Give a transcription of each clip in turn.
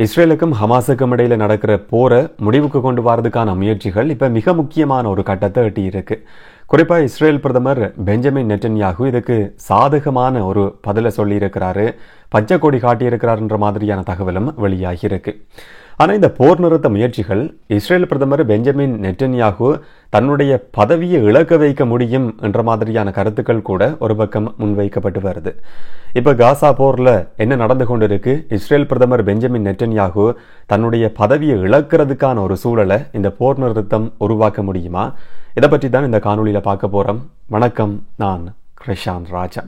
இஸ்ரேலுக்கும் ஹமாஸுக்கும் இடையில நடக்கிற போரை முடிவுக்கு கொண்டு வரதுக்கான முயற்சிகள் இப்ப மிக முக்கியமான ஒரு கட்டத்தை எட்டியிருக்கு. குறிப்பா இஸ்ரேல் பிரதமர் பெஞ்சமின் நெட்டன்யாகு இதுக்கு சாதகமான ஒரு பதிலை சொல்லியிருக்கிறாரு, பச்சை கொடி காட்டியிருக்கிறாருன்ற மாதிரியான தகவலும் வெளியாகி இருக்கு. ஆனா இந்த போர் நிறுத்த முயற்சிகள் இஸ்ரேல் பிரதமர் பெஞ்சமின் நெட்டன்யாகு தன்னுடைய பதவியை இழக்க வைக்க முடியும் என்ற மாதிரியான கருத்துக்கள் கூட ஒரு பக்கம் முன்வைக்கப்பட்டு வருது. இப்ப காசா போர்ல என்ன நடந்து கொண்டிருக்கு, இஸ்ரேல் பிரதமர் பெஞ்சமின் நெட்டன்யாகு தன்னுடைய பதவியை இழக்கிறதுக்கான ஒரு சூழலை இந்த போர் நிறுத்தம் உருவாக்க முடியுமா? இதை பற்றி தான் இந்த காணொலியில பார்க்க போறோம். வணக்கம், நான் கிருஷாந்த் ராஜா.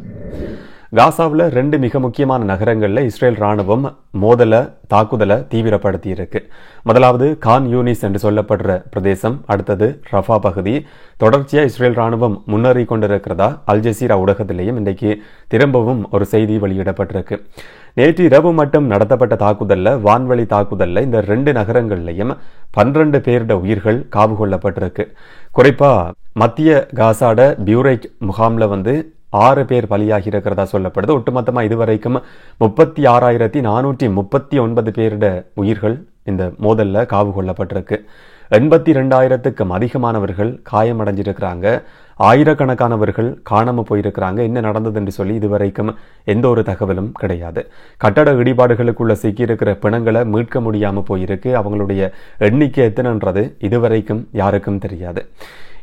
காசாவில் 2 மிக முக்கியமான நகரங்களில் இஸ்ரேல் ராணுவம் தாக்குதலை தீவிரப்படுத்தி இருக்கு. முதலாவது கான் யூனிஸ் என்று சொல்லப்படுற பிரதேசம், அடுத்தது ரஃபா பகுதி. தொடர்ச்சியா இஸ்ரேல் ராணுவம் முன்னேறி கொண்டிருக்கிறதா அல் ஜசீரா ஊடகத்திலேயும் இன்றைக்கு திரும்பவும் ஒரு செய்தி வெளியிடப்பட்டிருக்கு. நேற்று இரவு மட்டும் நடத்தப்பட்ட தாக்குதல்ல, வான்வழி தாக்குதல்ல இந்த 2 நகரங்கள்லையும் 12 பேருட உயிர்கள் காவு கொள்ளப்பட்டிருக்கு. குறிப்பா மத்திய காசாட பியூரைட் முகாம்ல 6 பேர் பலியாகி இருக்கிறதா சொல்லப்படுது. ஒட்டுமொத்தமா இதுவரைக்கும் 36,439 பேருட உயிர்கள் இந்த மோதல்ல காவு கொள்ளப்பட்டிருக்கு. 82,000க்கும் அதிகமானவர்கள் காயமடைஞ்சிருக்கிறாங்க. ஆயிரக்கணக்கானவர்கள் காணாம போயிருக்கிறாங்க. என்ன நடந்தது என்று சொல்லி இதுவரைக்கும் எந்த ஒரு தகவலும் கிடையாது. கட்டட இடிபாடுகளுக்குள்ள சிக்கியிருக்கிற பிணங்களை மீட்க முடியாம போயிருக்கு. அவங்களுடைய எண்ணிக்கை எத்தனைன்றது இதுவரைக்கும் யாருக்கும் தெரியாது.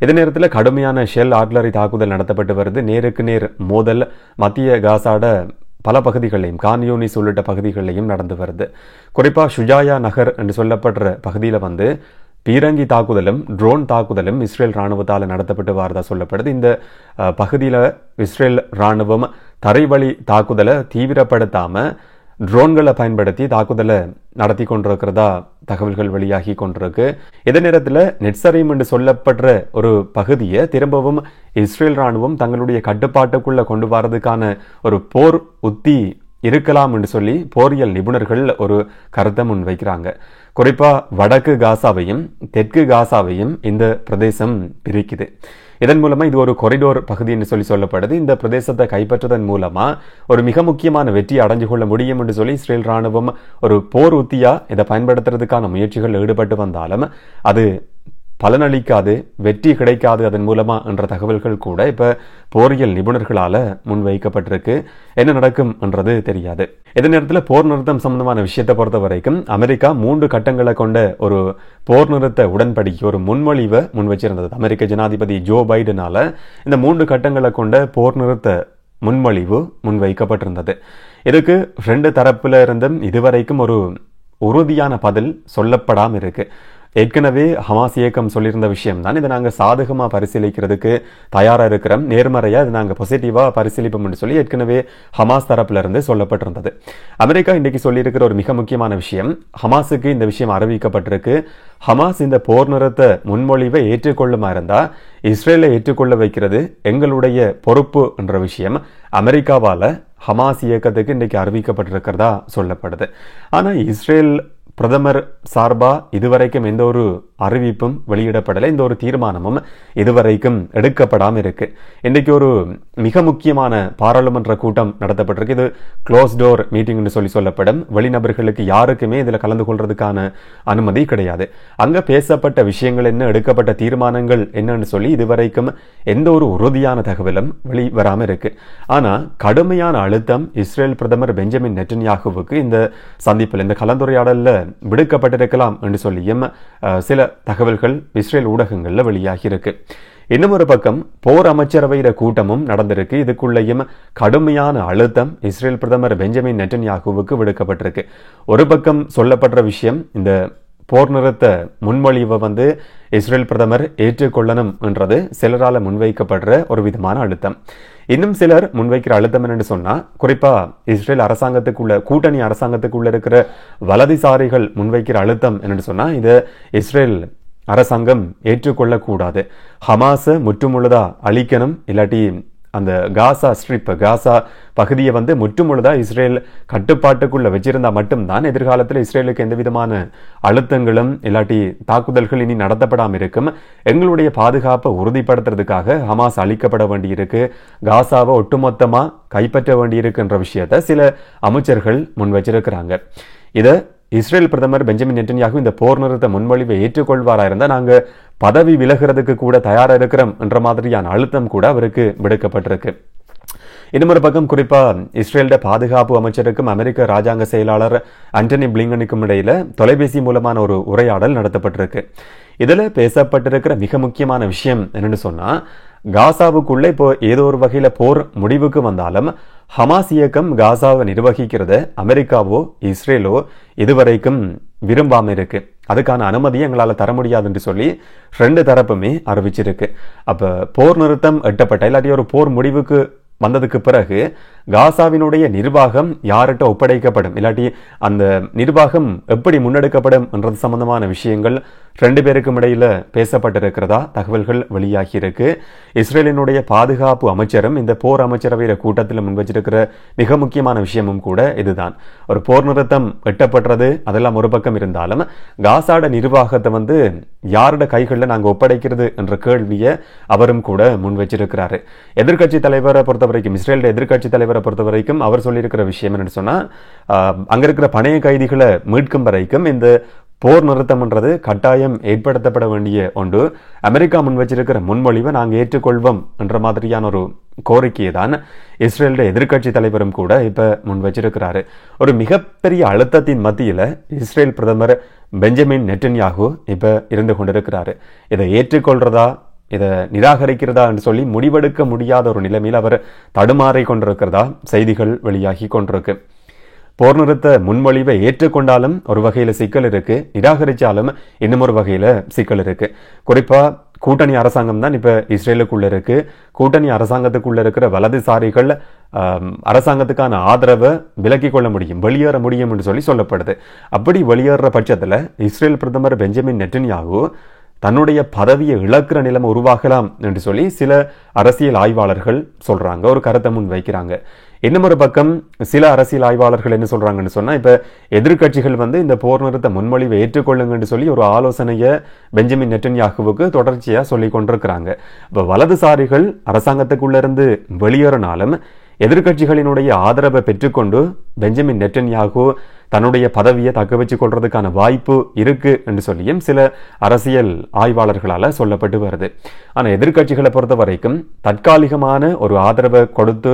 இதே நேரத்தில் கடுமையான ஷெல் ஆர்ட்லரி தாக்குதல் நடத்தப்பட்டு வருது. நேருக்கு நேர் மோதல் மத்திய காசாட பல பகுதிகளையும், கான் யூனிஸ் உள்ளிட்ட பகுதிகளிலையும் நடந்து வருது. குறிப்பா ஷுஜாயா நகர் என்று சொல்லப்படுற பகுதியில பீரங்கி தாக்குதலும் ட்ரோன் தாக்குதலும் இஸ்ரேல் ராணுவத்தால் நடத்தப்பட்டு வரதா சொல்லப்படுது. இந்த பகுதியில இஸ்ரேல் ராணுவம் தரைவழி தாக்குதலை தீவிரப்படுத்தாம ட்ரோன்களை பயன்படுத்தி தாக்குதலை நடத்தி கொண்டிருக்கிறதா தகவல்கள் வெளியாகி கொண்டிருக்கு. இதே நேரத்தில் நெட்சரீம் என்று சொல்லப்படுற ஒரு பகுதியை திரும்பவும் இஸ்ரேல் ராணுவம் தங்களுடைய கட்டுப்பாட்டுக்குள்ள கொண்டு வரதுக்கான ஒரு போர் உத்தி இருக்கலாம் என்று சொல்லி போரியல் நிபுணர்கள் ஒரு கருத்தை முன்வைக்கிறாங்க. குறிப்பா வடக்கு காசாவையும் தெற்கு காசாவையும் இந்த பிரதேசம் பிரிக்குது. இதன் மூலமா இது ஒரு கொரிடோர் பகுதி என்று சொல்லப்படுது. இந்த பிரதேசத்தை கைப்பற்றதன் மூலமா ஒரு மிக முக்கியமான வெற்றி அடைஞ்சு கொள்ள முடியும் என்று சொல்லி இஸ்ரேல் ராணுவம் ஒரு போர் உத்தியா இதை பயன்படுத்துறதுக்கான முயற்சிகள் ஈடுபட்டு வந்தாலும் அது பலனளிக்காது, வெற்றி கிடைக்காது அதன் மூலமா என்ற தகவல்கள் கூட இப்ப போரியல் நிபுணர்களால முன்வைக்கப்பட்டிருக்கு. என்ன நடக்கும் என்றது தெரியாது. இதே நேரத்தில் போர் நிறுத்தம் சம்பந்தமான விஷயத்தை பொறுத்த வரைக்கும் அமெரிக்கா 3 கட்டங்களை கொண்ட ஒரு போர் நிறுத்த உடன்படிக்கை, ஒரு முன்மொழிவை முன்வச்சிருந்தது. அமெரிக்க ஜனாதிபதி ஜோ பைடனால இந்த 3 கட்டங்களை கொண்ட போர் நிறுத்த முன்மொழிவு முன்வைக்கப்பட்டிருந்தது. இதுக்கு 2 தரப்புல இருந்தும் இதுவரைக்கும் ஒரு உறுதியான பதில் சொல்லப்படாம இருக்கு. ஏற்கனவே ஹமாஸ் இயக்கம் சொல்லியிருந்த விஷயம் தான், இதை நாங்கள் சாதகமாக பரிசீலிக்கிறதுக்கு தயாராக இருக்கிறோம், நேர்மறையாக இதை நாங்கள் பாசிட்டிவாக பரிசீலிப்போம் என்று சொல்லி ஏற்கனவே ஹமாஸ் தரப்புல இருந்து சொல்லப்பட்டிருந்தது. அமெரிக்கா இன்றைக்கு சொல்லியிருக்கிற ஒரு மிக முக்கியமான விஷயம், ஹமாஸுக்கு இந்த விஷயம் அறிவிக்கப்பட்டிருக்கு. ஹமாஸ் இந்த போர் நிறுத்த முன்மொழிவை ஏற்றுக்கொள்ளுமா இருந்தா இஸ்ரேலை ஏற்றுக்கொள்ள வைக்கிறது எங்களுடைய பொறுப்பு என்ற விஷயம் அமெரிக்காவால ஹமாஸ் இயக்கத்துக்கு இன்றைக்கு அறிவிக்கப்பட்டிருக்கிறதா சொல்லப்படுது. ஆனா இஸ்ரேல் பிரதமர் சார்பா இதுவரைக்கும் எந்த ஒரு அறிவிப்பும் வெளியிடப்படலை, இந்த ஒரு தீர்மானமும் இதுவரைக்கும் எடுக்கப்படாமல் இருக்கு. இன்றைக்கு ஒரு மிக முக்கியமான பாராளுமன்ற கூட்டம் நடத்தப்பட்டிருக்கு. இது க்ளோஸ் டோர் மீட்டிங் என்று சொல்லப்படும். வெளிநபர்களுக்கு யாருக்குமே இதுல கலந்து கொள்றதுக்கான அனுமதி கிடையாது. அங்க பேசப்பட்ட விஷயங்கள் என்ன, எடுக்கப்பட்ட தீர்மானங்கள் என்னன்னு சொல்லி இதுவரைக்கும் எந்த ஒரு உறுதியான தகவலும் வெளிவராம இருக்கு. ஆனா கடுமையான அழுத்தம் இஸ்ரேல் பிரதமர் பெஞ்சமின் நெட்டன்யாகுவுக்கு இந்த சந்திப்பில், இந்த கலந்துரையாடல்ல விடுக்கப்பட்டிருக்கலாம் என்று சொல்லியும் சில தகவல்கள் இஸ்ரேல் ஊடகங்கள்ல வெளியாகி இருக்கு. இன்னும் ஒரு பக்கம் போர் அமைச்சரவையில கூட்டமும் நடந்திருக்கு. இதுக்குள்ளேயும் கடுமையான அழுத்தம் இஸ்ரேல் பிரதமர் பெஞ்சமின் நெட்டன்யாகுவுக்கு விடுக்கப்பட்டிருக்கு. ஒரு பக்கம் சொல்லப்படுற விஷயம், இந்த போர் நிறுத்த முன்மொழிவை இஸ்ரேல் பிரதமர் ஏற்றுக்கொள்ளணும் என்றது சிலரால முன்வைக்கப்படுற ஒரு விதமான அழுத்தம். இன்னும் சிலர் முன்வைக்கிற அழுத்தம் என்னன்னு சொன்னா, குறிப்பா இஸ்ரேல் அரசாங்கத்துக்குள்ள, கூட்டணி அரசாங்கத்துக்குள்ள இருக்கிற வலதுசாரிகள் முன்வைக்கிற அழுத்தம் என்னன்னு சொன்னா, இதை இஸ்ரேல் அரசாங்கம் ஏற்றுக்கொள்ளக்கூடாது, ஹமாஸை முற்றுமுழுதா அழிக்கணும், இல்லாட்டி அந்த காசா ஸ்ட்ரிப், காசா பகுதியை முற்றுமுழுதா இஸ்ரேல் கட்டுப்பாட்டுக்குள்ள வச்சிருந்தா மட்டும்தான் எதிர்காலத்தில் இஸ்ரேலுக்கு எந்த விதமான அழுத்தங்களும் இல்லாட்டி தாக்குதல்கள் இனி நடத்தப்படாமல் இருக்கும். எங்களுடைய பாதுகாப்பை உறுதிப்படுத்துறதுக்காக ஹமாஸ் அழிக்கப்பட வேண்டியிருக்கு, காசாவை ஒட்டுமொத்தமா கைப்பற்ற வேண்டியிருக்குன்ற விஷயத்தை சில அமைச்சர்கள் முன் வச்சிருக்கிறாங்க. இதை இஸ்ரேல் பிரதமர் பெஞ்சமின் நெட்டன்யாகு இந்த போர் நிறுத்த முன்மொழிவை ஏற்றுக்கொள்வாரா இருந்தால் நாங்கள் பதவி விலகிறதுக்கு கூட தயாரா இருக்கிறோம் என்ற மாதிரியான அழுத்தம் கூட அவருக்கு விடுக்கப்பட்டிருக்கு. இன்னொரு பக்கம் குறிப்பா இஸ்ரேலிட பாதுகாப்பு அமைச்சருக்கும் அமெரிக்க ராஜாங்க செயலாளர் ஆண்டனி பிளிங்கனுக்கும் இடையில தொலைபேசி மூலமான ஒரு உரையாடல் நடத்தப்பட்டிருக்கு. இதுல பேசப்பட்டிருக்கிற மிக முக்கியமான விஷயம் என்னன்னு சொன்னா, காசாவுக்குள்ள இப்போ ஏதோ ஒரு வகையில போர் முடிவுக்கு வந்தாலும் ஹமாஸ் இயக்கம் காசாவை நிர்வகிக்கிறத அமெரிக்காவோ இஸ்ரேலோ இதுவரைக்கும் விரும்பாம இருக்கு. அதுக்கான அனுமதியை எங்களால் தர முடியாது என்று சொல்லி ரெண்டு தரப்புமே அறிவிச்சிருக்கு. அப்ப போர் நிறுத்தம் எட்டப்பட்ட இல்லாட்டி ஒரு போர் முடிவுக்கு வந்ததுக்கு பிறகு காசாவினுடைய நிர்வாகம் யார்கிட்ட ஒப்படைக்கப்படும், இல்லாட்டி அந்த நிர்வாகம் எப்படி முன்னெடுக்கப்படும் என்றது சம்பந்தமான விஷயங்கள் ரெண்டு பேருக்கும் இடையில பேசப்பட்டிருக்கிறதா தகவல்கள் வெளியாகி இருக்கு. இஸ்ரேலினுடைய பாதுகாப்பு அமைச்சரும் இந்த போர் அமைச்சரவையில கூட்டத்தில் முன்வச்சிருக்கிற மிக முக்கியமான விஷயமும் கூட இதுதான். ஒரு போர் நிறுத்தம் எட்டப்படுறது அதெல்லாம் ஒரு பக்கம் இருந்தாலும் காசாட நிர்வாகத்தை யாரோட கைகளில் நாங்கள் ஒப்படைக்கிறது என்ற கேள்வியை அவரும் கூட முன் வச்சிருக்கிறாரு. எதிர்கட்சி தலைவரை பொறுத்த வரைக்கும், இஸ்ரேல் எதிர்கட்சி தலைவரை பொறுத்த வரைக்கும் அவர் சொல்லியிருக்கிற விஷயம் என்னன்னு சொன்னா, அங்க இருக்கிற பணைய கைதிகளை மீட்கும் வரைக்கும் இந்த போர் நிறுத்தம்ன்றது கட்டாயம் ஏற்படுத்தப்பட வேண்டிய ஒன்று. அமெரிக்கா முன் வச்சிருக்கிற முன்மொழிவை நாங்கள் ஏற்றுக்கொள்வோம் என்ற மாதிரியான ஒரு கோரிக்கையை தான் இஸ்ரேலுடைய எதிர்கட்சி தலைவரும் கூட இப்ப முன் வச்சிருக்கிறாரு. ஒரு மிகப்பெரிய அழுத்தத்தின் மத்தியில இஸ்ரேல் பிரதமர் பெஞ்சமின் நெட்டன்யாகு இப்ப இருந்து கொண்டிருக்கிறாரு. இதை ஏற்றுக்கொள்றதா இதை நிராகரிக்கிறதா என்று சொல்லி முடிவெடுக்க முடியாத ஒரு நிலைமையில் அவர் தடுமாறி கொண்டிருக்கிறதா செய்திகள் வெளியாகி கொண்டிருக்கு. போர் நிறுத்த முன்மொழிவை ஏற்றுக்கொண்டாலும் ஒரு வகையில சிக்கல் இருக்கு, நிராகரிச்சாலும் இன்னும் ஒரு வகையில சிக்கல் இருக்கு. குறிப்பா கூட்டணி அரசாங்கம் தான் இப்ப இஸ்ரேலுக்குள்ள இருக்கு. கூட்டணி அரசாங்கத்துக்குள்ள இருக்கிற வலதுசாரிகள் அரசாங்கத்துக்கான ஆதரவை விலக்கிக் கொள்ள முடியும், வெளியேற முடியும் என்று சொல்லி சொல்லப்படுது. அப்படி வெளியேற பட்சத்துல இஸ்ரேல் பிரதமர் பெஞ்சமின் நெட்டன்யாகு தன்னுடைய பதவியை இழக்கிற நிலைமை உருவாகலாம் என்று சொல்லி சில அரசியல் ஆய்வாளர்கள் சொல்றாங்க, ஒரு கருத்தை முன் வைக்கிறாங்க. இன்னும் ஒரு பக்கம் சில அரசியல் ஆய்வாளர்கள் என்ன சொல்றாங்கன்னு சொன்னா, இப்ப எதிர்கட்சிகள் இந்த போர் நிறுத்த முன்மொழிவை ஏற்றுக்கொள்ளுங்கன்னு சொல்லி ஒரு ஆலோசனையை பெஞ்சமின் நெட்டன்யாகுவுக்கு தொடர்ச்சியா சொல்லி கொண்டிருக்கிறாங்க. இப்ப வலதுசாரிகள் அரசாங்கத்துக்குள்ள இருந்து வெளியேறினாலும் எதிர்கட்சிகளினுடைய ஆதரவை பெற்றுக்கொண்டு பெஞ்சமின் நெட்டன்யாகு தன்னுடைய பதவியை தக்க வச்சு கொள்றதுக்கான வாய்ப்பு இருக்கு என்று சொல்லியும் சில அரசியல் ஆய்வாளர்களால சொல்லப்பட்டு வருது. ஆனா எதிர்கட்சிகளை பொறுத்த வரைக்கும் தற்காலிகமான ஒரு ஆதரவை கொடுத்து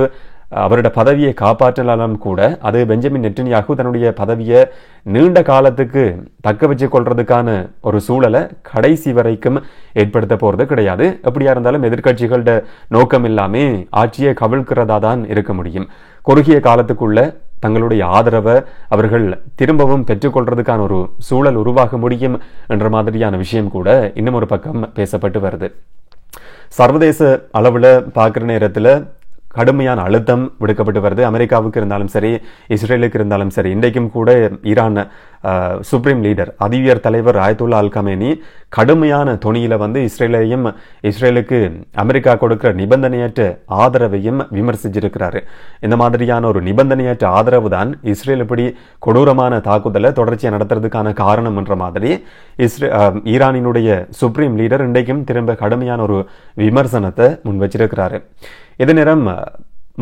அவருடைய பதவியை காப்பாற்றலாம் கூட அது பெஞ்சமின் நெட்டன்யாகு தன்னுடைய பதவியை நீண்ட காலத்துக்கு தக்க வச்சு கொள்றதுக்கான ஒரு சூழலை கடைசி வரைக்கும் ஏற்படுத்த போறது கிடையாது. எப்படியா இருந்தாலும் எதிர்கட்சிகளோட நோக்கம் இல்லாம ஆட்சியை கவிழ்க்கிறதா தான் இருக்க முடியும். குறுகிய காலத்துக்குள்ள தங்களுடைய ஆதரவை அவர்கள் திரும்பவும் பெற்றுக்கொள்றதுக்கான ஒரு சூழல் உருவாக முடியும் என்ற மாதிரியான விஷயம் கூட இன்னும் ஒரு பக்கம் பேசப்பட்டு வருது. சர்வதேச அளவுல பார்க்கிற நேரத்துல கடுமையான அழுத்தம் விடுக்கப்பட்டு வருது. அமெரிக்காவுக்கு இருந்தாலும் சரி, இஸ்ரேலுக்கு இருந்தாலும் சரி. இன்றைக்கும் கூட ஈரான் சுப்ரீம் லீடர் அதிவியர் தலைவர் ஆயத்துல்லா அல் கமேனி கடுமையான தொனியில இஸ்ரேலுக்கு அமெரிக்கா கொடுக்கிற நிபந்தனையற்ற ஆதரவையும் விமர்சிச்சிருக்கிறாரு. இந்த மாதிரியான ஒரு நிபந்தனையற்ற ஆதரவு தான் இஸ்ரேல் இப்படி கொடூரமான தாக்குதலை தொடர்ச்சியா நடத்துறதுக்கான காரணம் என்ற மாதிரி ஈரானினுடைய சுப்ரீம் லீடர் இன்றைக்கும் திரும்ப கடுமையான ஒரு விமர்சனத்தை முன் வச்சிருக்கிறாரு. இதே நேரம்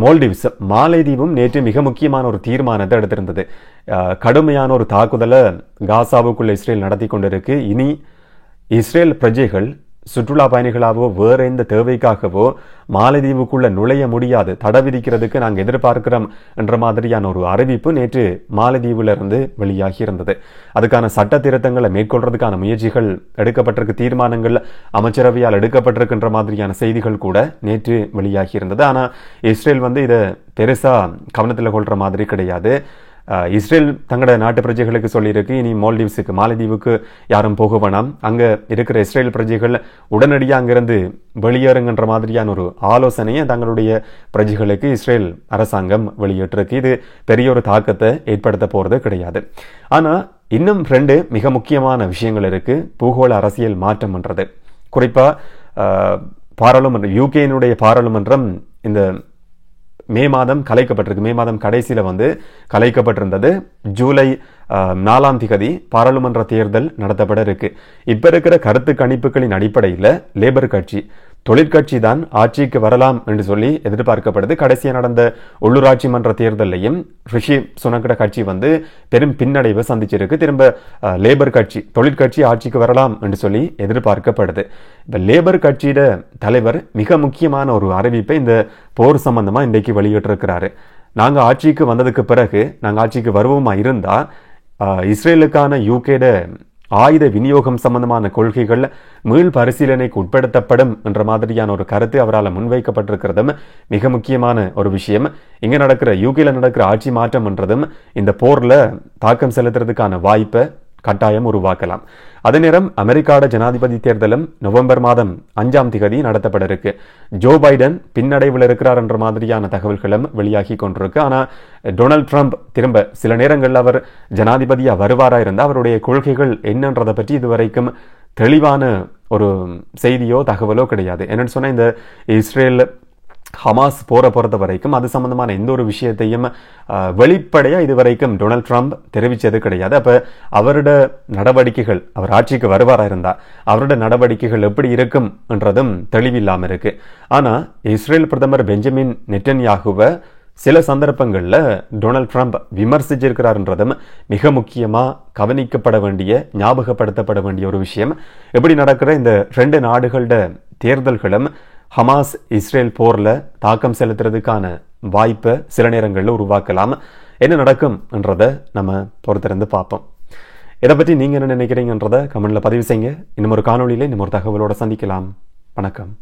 மால்டீவ்ஸ் மாலைதீவும் நேற்று மிக முக்கியமான ஒரு தீர்மானத்தை எடுத்திருந்தது. கடுமையான ஒரு தாக்குதலை காசாவுக்குள்ள இஸ்ரேல் நடத்தி கொண்டிருக்கு. இனி இஸ்ரேல் பிரஜைகள் சுற்றுலா பயணிகளாகவோ வேற எந்த தேவைக்காகவோ மாலைதீவுக்குள்ள நுழைய முடியாது, தடை விதிக்கிறதுக்கு நாங்கள் எதிர்பார்க்கிறோம் என்ற மாதிரியான ஒரு அறிவிப்பு நேற்று மாலைதீவுல இருந்து வெளியாகி இருந்தது. அதுக்கான சட்ட திருத்தங்களை மேற்கொள்றதுக்கான முயற்சிகள் எடுக்கப்பட்டிருக்கு, தீர்மானங்கள் அமைச்சரவையால் எடுக்கப்பட்டிருக்கின்ற மாதிரியான செய்திகள் கூட நேற்று வெளியாகி இருந்தது. ஆனா இஸ்ரேல் இதை பெருசா கவனத்தில் கொள்ற மாதிரி கிடையாது. இஸ்ரேல் தங்களோட நாட்டு பிரஜைகளுக்கு சொல்லியிருக்கு, இனி மாலத்தீவுக்கு யாரும் போக வேணாம், அங்க இருக்கிற இஸ்ரேல் பிரஜைகள் உடனடியாக அங்கிருந்து வெளியேறுங்கன்ற மாதிரியான ஒரு ஆலோசனையை தங்களுடைய பிரஜைகளுக்கு இஸ்ரேல் அரசாங்கம் வெளியிட்டிருக்கு. இது பெரிய ஒரு தாக்கத்தை ஏற்படுத்த போறது கிடையாது. ஆனா இன்னும் ரெண்டு மிக முக்கியமான விஷயங்கள் இருக்கு பூகோள அரசியல் மாற்றம் என்றது. குறிப்பா பாராளுமன்றம், யூகேனுடைய பாராளுமன்றம் இந்த மே மாதம் கலைக்கப்பட்டிருக்கு. மே மாதம் கடைசியில கலைக்கப்பட்டிருந்தது. ஜூலை 4ஆம் தேதி பாராளுமன்ற தேர்தல் நடத்தப்பட இருக்கு. இப்ப இருக்கிற கருத்து கணிப்புகளின் அடிப்படையில் லேபர் கட்சி தொழிற்கட்சி தான் ஆட்சிக்கு வரலாம் என்று சொல்லி எதிர்பார்க்கப்படுது. கடைசியாக நடந்த உள்ளூராட்சி மன்ற தேர்தலையும் ரிஷி சுனக்கிட கட்சி பெரும் பின்னடைவை சந்திச்சிருக்கு. திரும்ப லேபர் கட்சி தொழிற்கட்சி ஆட்சிக்கு வரலாம் என்று சொல்லி எதிர்பார்க்கப்படுது. இப்ப லேபர் கட்சியோட தலைவர் மிக முக்கியமான ஒரு அறிவிப்பை இந்த போர் சம்பந்தமா இன்றைக்கு வெளியிட்டிருக்கிறாரு. நாங்க ஆட்சிக்கு வந்ததுக்கு பிறகு நாங்க ஆட்சிக்கு வருவோமா இருந்தா இஸ்ரேலுக்கான யூகேட ஆயுத விநியோகம் சம்பந்தமான கொள்கைகள் மீள் பரிசீலனைக்கு உட்படுத்தப்படும் என்ற மாதிரியான ஒரு கருத்து அவரால் முன்வைக்கப்பட்டிருக்கிறதும் மிக முக்கியமான ஒரு விஷயம். இங்க நடக்கிற யூகேல நடக்கிற ஆட்சி மாற்றம் என்றதும் இந்த போர்ல தாக்கம் செலுத்துறதுக்கான வாய்ப்பை கட்டாயம் உருவாக்கலாம். அதே நேரம் அமெரிக்காவோட ஜனாதிபதி தேர்தலும் நவம்பர் மாதம் 5ஆம் தேதி நடத்தப்பட இருக்கு. ஜோ பைடன் பின்னடைவில் இருக்கிறார் என்ற மாதிரியான தகவல்களும் வெளியாகி கொண்டிருக்கு. ஆனா டொனால்ட் ட்ரம்ப் திரும்ப சில நேரங்களில் அவர் ஜனாதிபதியா வருவாரா இருந்தா அவருடைய கொள்கைகள் என்னன்றதை பற்றி இதுவரைக்கும் தெளிவான ஒரு செய்தியோ தகவலோ கிடையாது. என்னன்னு சொன்னா இந்த இஸ்ரேல் ஹமாஸ் போரை பொறுத்த வரைக்கும் அது சம்பந்தமான எந்த ஒரு விஷயத்தையும் வெளிப்படையா இதுவரைக்கும் டொனால்ட் ட்ரம்ப் தெரிவிச்சது கிடையாது. அப்ப அவரோட நடவடிக்கைகள் அவர் ஆட்சிக்கு வருவாரா இருந்தா அவரோட நடவடிக்கைகள் எப்படி இருக்கும் என்றதும் தெளிவில்லாம இருக்கு. ஆனா இஸ்ரேல் பிரதமர் பெஞ்சமின் நெட்டன்யாகுவை சில சந்தர்ப்பங்கள்ல டொனால்ட் ட்ரம்ப் விமர்சிச்சிருக்கிறார்ன்றதும் மிக முக்கியமா கவனிக்கப்பட வேண்டிய ஞாபகப்படுத்தப்பட வேண்டிய ஒரு விஷயம். எப்படி நடக்கிற இந்த 2 நாடுகளோட தேர்தல்களும் ஹமாஸ் இஸ்ரேல் போர்ல தாக்கம் செலுத்துறதுக்கான வாய்ப்பை சில நேரங்களில் உருவாக்கலாம். என்ன நடக்கும் என்றதை நம்ம பொறுத்திருந்து பார்ப்போம். இதை பற்றி நீங்க என்ன நினைக்கிறீங்கன்றதை கமெண்ட்ல பதிவு செய்யுங்க. இன்னும் ஒரு காணொலியில இன்னும் ஒரு தகவலோட சந்திக்கலாம். வணக்கம்.